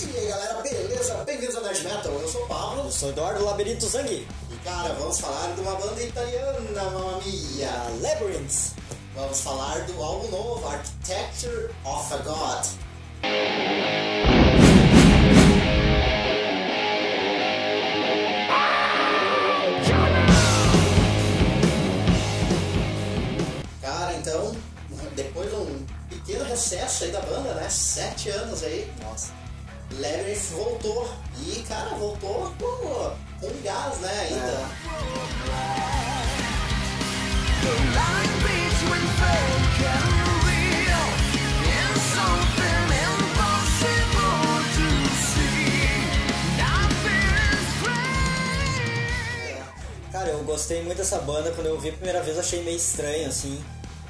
E aí galera, beleza? Bem-vindos ao Nerd Metal, eu sou o Pablo. Eu sou o Eduardo Labirinto Zanghi. E cara, vamos falar de uma banda italiana, mamma mia. A Labyrinth. Vamos falar do álbum novo, Architecture of a God. Cara, então, depois de um pequeno recesso aí da banda, né? 7 anos aí. Nossa. Labyrinth voltou. E, cara, voltou com gás, né? Ainda. Cara, eu gostei muito dessa banda. Quando eu vi a primeira vez eu achei meio estranho, assim.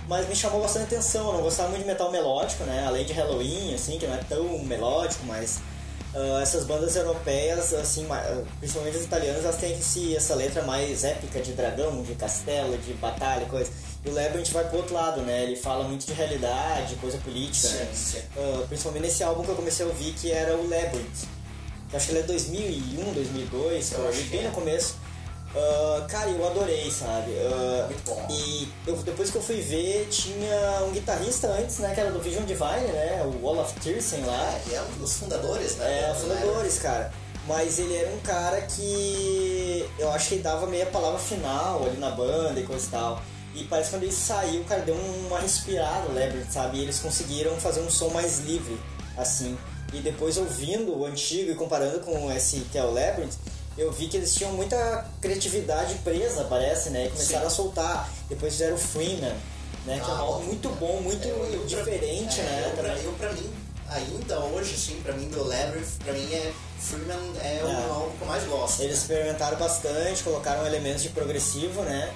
Mas me chamou bastante atenção. Eu não gostava muito de metal melódico, né? Além de Halloween, assim, que não é tão melódico, mas... essas bandas europeias, assim, principalmente as italianas, elas têm essa letra mais épica de dragão, de castelo, de batalha, coisa. E o Labyrinth vai pro outro lado, né? Ele fala muito de realidade, coisa política, sim, né? Sim. Principalmente nesse álbum que eu comecei a ouvir, que era o Labyrinth. Eu acho que ele é 2001, 2002, eu ouvi bem no começo. Cara, eu adorei, sabe? Muito bom. E depois que eu fui ver, tinha um guitarrista antes, né? Que era do Vision Divine, né? O Olaf Thyrsen lá. Ele é um dos fundadores, né? Fundadores, cara. Mas ele era um cara que eu acho que ele dava meio a palavra final ali na banda e coisa e tal. E parece que quando ele saiu, o cara deu uma respirada, o Labyrinth, sabe? E eles conseguiram fazer um som mais livre, assim. E depois ouvindo o antigo e comparando com esse que é o Labyrinth, eu vi que eles tinham muita criatividade presa, parece, né? E começaram a soltar. Depois fizeram o Freeman, né? Que é um álbum muito bom, muito diferente, né? Pra mim, ainda hoje, sim, pra mim, do Labyrinth, pra mim, Freeman é o álbum que eu mais gosto. Eles experimentaram bastante, colocaram elementos de progressivo, né?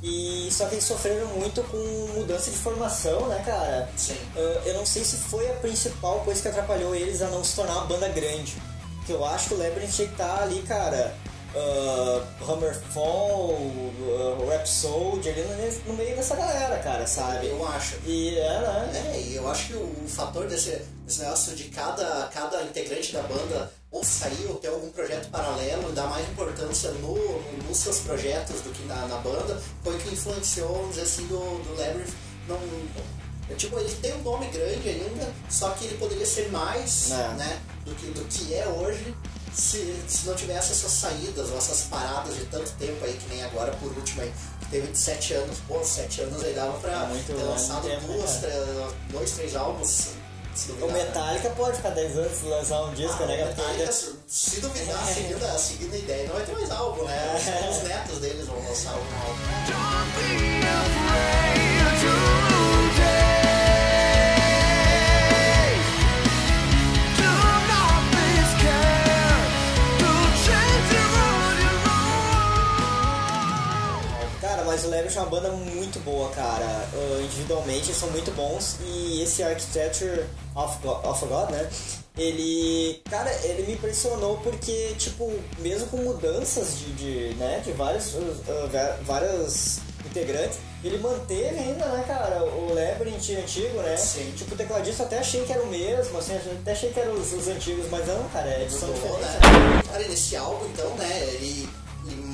E só que eles sofreram muito com mudança de formação, né, cara? Sim. Eu não sei se foi a principal coisa que atrapalhou eles a não se tornar uma banda grande. Que eu acho que o Labyrinth tinha que estar ali, cara, Hammerfall, Rhapsody, ali no meio dessa galera, cara, sabe? Eu acho. E né? E eu acho que o fator desse negócio de cada integrante da banda ou sair ou ter algum projeto paralelo, dar mais importância nos seus projetos do que na banda, foi o que influenciou, vamos dizer assim, do Labyrinth. Tipo, ele tem um nome grande ainda, só que ele poderia ser mais, né, do que é hoje, se não tivesse essas saídas ou essas paradas de tanto tempo aí, que nem agora, por último aí, que teve de 7 anos. Pô, 7 anos aí dava pra ter lançado 2, 3 álbuns. O Metallica pode ficar 10 anos e lançar um disco, né? O Metallica, se duvidar, seguindo a ideia, não vai ter mais álbum, né? Os netos deles vão lançar um álbum. Mas o Labyrinth é uma banda muito boa, cara. Individualmente eles são muito bons. E esse Architecture of a God, né? Ele me impressionou porque, tipo, mesmo com mudanças de vários integrantes, ele manteve ainda, né, cara, o Labyrinth antigo, né? Sim. Tipo, o tecladista até achei que era o mesmo, assim, até achei que eram os antigos, mas não, cara, são diferentes. Né? Cara, nesse álbum, então, né, ele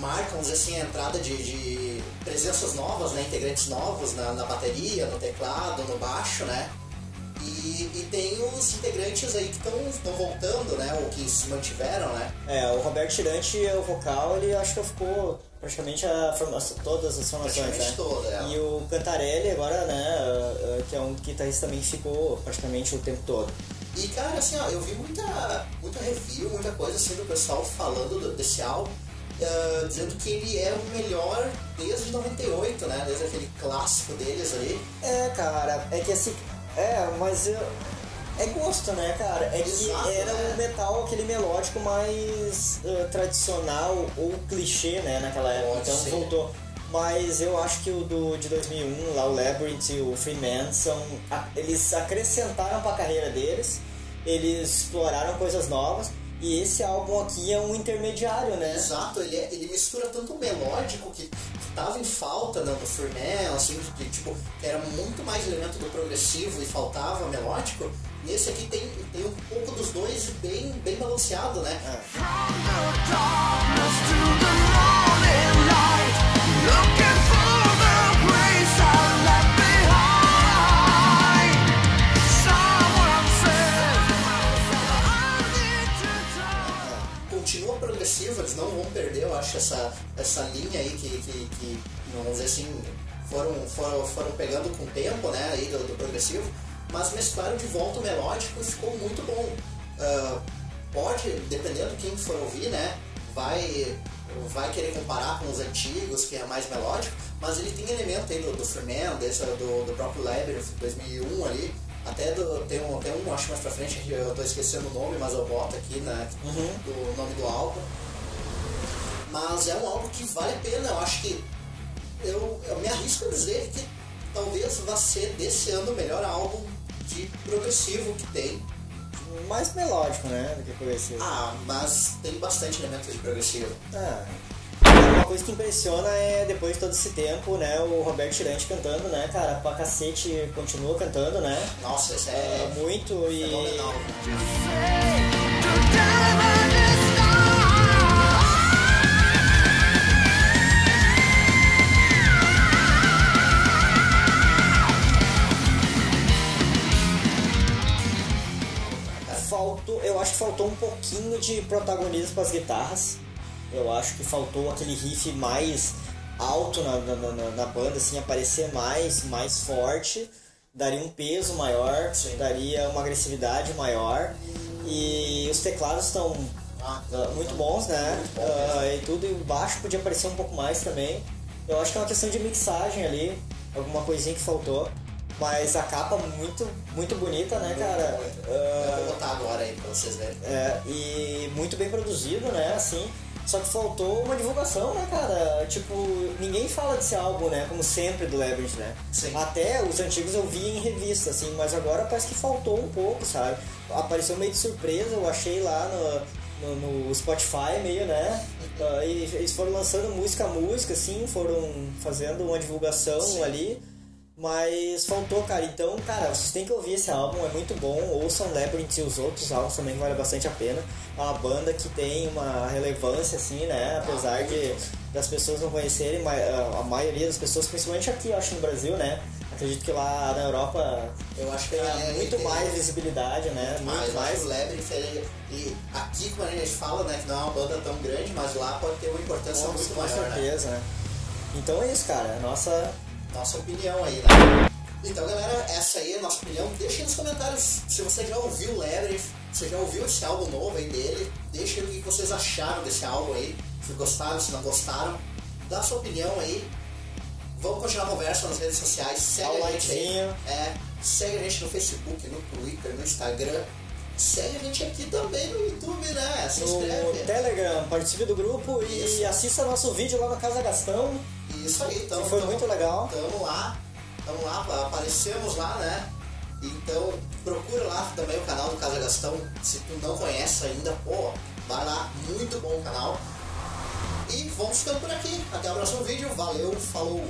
marca, vamos dizer assim, a entrada de presenças novas, né, integrantes novos na bateria, no teclado, no baixo, né, e tem os integrantes aí que estão voltando, né, ou que se mantiveram, né. O Roberto Tirante, o vocal, ele acho que ficou praticamente todas as formações, né. E o Cantarelli agora, né, que é um guitarrista também que ficou praticamente o tempo todo. E cara, assim, ó, eu vi muita review, muita coisa assim do pessoal falando desse álbum, dizendo que ele é o melhor desde 98, né? Desde aquele clássico deles ali. Cara, é que assim... mas... É gosto, né, cara? Exato, que era um metal, aquele melódico mais tradicional ou clichê, né, naquela época. Então voltou. Mas eu acho que o de 2001, lá o Labyrinth e o Freeman, eles acrescentaram pra carreira deles, eles exploraram coisas novas. E esse álbum aqui é um intermediário, né? Exato, ele mistura tanto o melódico que tava em falta do Freeman, assim, que tipo, era muito mais elemento do progressivo e faltava melódico, Nesse aqui tem um pouco dos dois bem balanceado, né? Continua progressivo, eles não vão perder, eu acho, essa linha aí que vamos dizer assim, foram pegando com o tempo, né, aí do progressivo, mas mesclaram de volta o melódico e ficou muito bom. Pode, dependendo de quem for ouvir, né, vai querer comparar com os antigos, que é mais melódico, mas ele tem elemento aí do Freeman, do próprio Labyrinth 2001 ali, até tem um, acho mais pra frente, eu tô esquecendo o nome, mas eu boto aqui, né, do nome do álbum. Mas é um álbum que vale a pena, eu acho que eu me arrisco a dizer que talvez vá ser desse ano o melhor álbum de progressivo que tem. Mais melódico, né, do que progressivo. Mas tem bastante elementos de progressivo. Uma coisa que impressiona é, depois de todo esse tempo, né, o Roberto Tirante cantando, né, cara, pra cacete, continua cantando, né? Nossa, isso é muito fenomenal. Eu acho que faltou um pouquinho de protagonismo para as guitarras. Eu acho que faltou aquele riff mais alto na banda, assim, aparecer mais forte, daria um peso maior, sim, daria uma agressividade maior. E os teclados estão muito bons, né? Muito bom, e tudo, e o baixo podia aparecer um pouco mais também. Eu acho que é uma questão de mixagem ali, alguma coisinha que faltou. Mas a capa muito bonita, né, cara? Eu vou botar agora aí pra vocês verem. E muito bem produzido, né, assim. Só que faltou uma divulgação, né, cara? Tipo, ninguém fala desse álbum, né, como sempre do Labyrinth, né? Sim. Até os antigos eu via em revista, assim, mas agora parece que faltou um pouco, sabe? Apareceu meio de surpresa, eu achei lá no Spotify meio, né? E eles foram lançando música a música, assim, foram fazendo uma divulgação, sim, ali. Mas faltou, cara. Então, cara, vocês têm que ouvir esse álbum, é muito bom. Ouçam Labyrinth e os outros álbuns também, vale bastante a pena. É uma banda que tem uma relevância, assim, né? Apesar das pessoas não conhecerem, a maioria das pessoas, principalmente aqui, eu acho, no Brasil, né? Acredito que lá na Europa eu acho que tem muito mais visibilidade, né? Muito mais. O Labyrinth, e aqui, como a gente fala, né, que não é uma banda tão grande, mas lá pode ter uma importância muito maior, com certeza, né? Então é isso, cara. Nossa opinião aí, né? Então, galera, essa aí é a nossa opinião. Deixa aí nos comentários se você já ouviu o Labyrinth, se já ouviu esse álbum novo aí dele. Deixa aí o que vocês acharam desse álbum aí. Se gostaram, se não gostaram. Dá a sua opinião aí. Vamos continuar a conversa nas redes sociais. Segue a gente aí. Segue a gente no Facebook, no Twitter, no Instagram. Segue a gente aqui também no YouTube, né? Se inscreve. No Telegram, participe do grupo e assista nosso vídeo lá na Casa Gastão. Isso aí, então. Foi muito legal. Tamo lá, aparecemos lá, né? Então procura lá também o canal do Casa Gastão. Se tu não conhece ainda, vai lá, muito bom o canal. E vamos ficando por aqui. Até o próximo vídeo. Valeu, falou!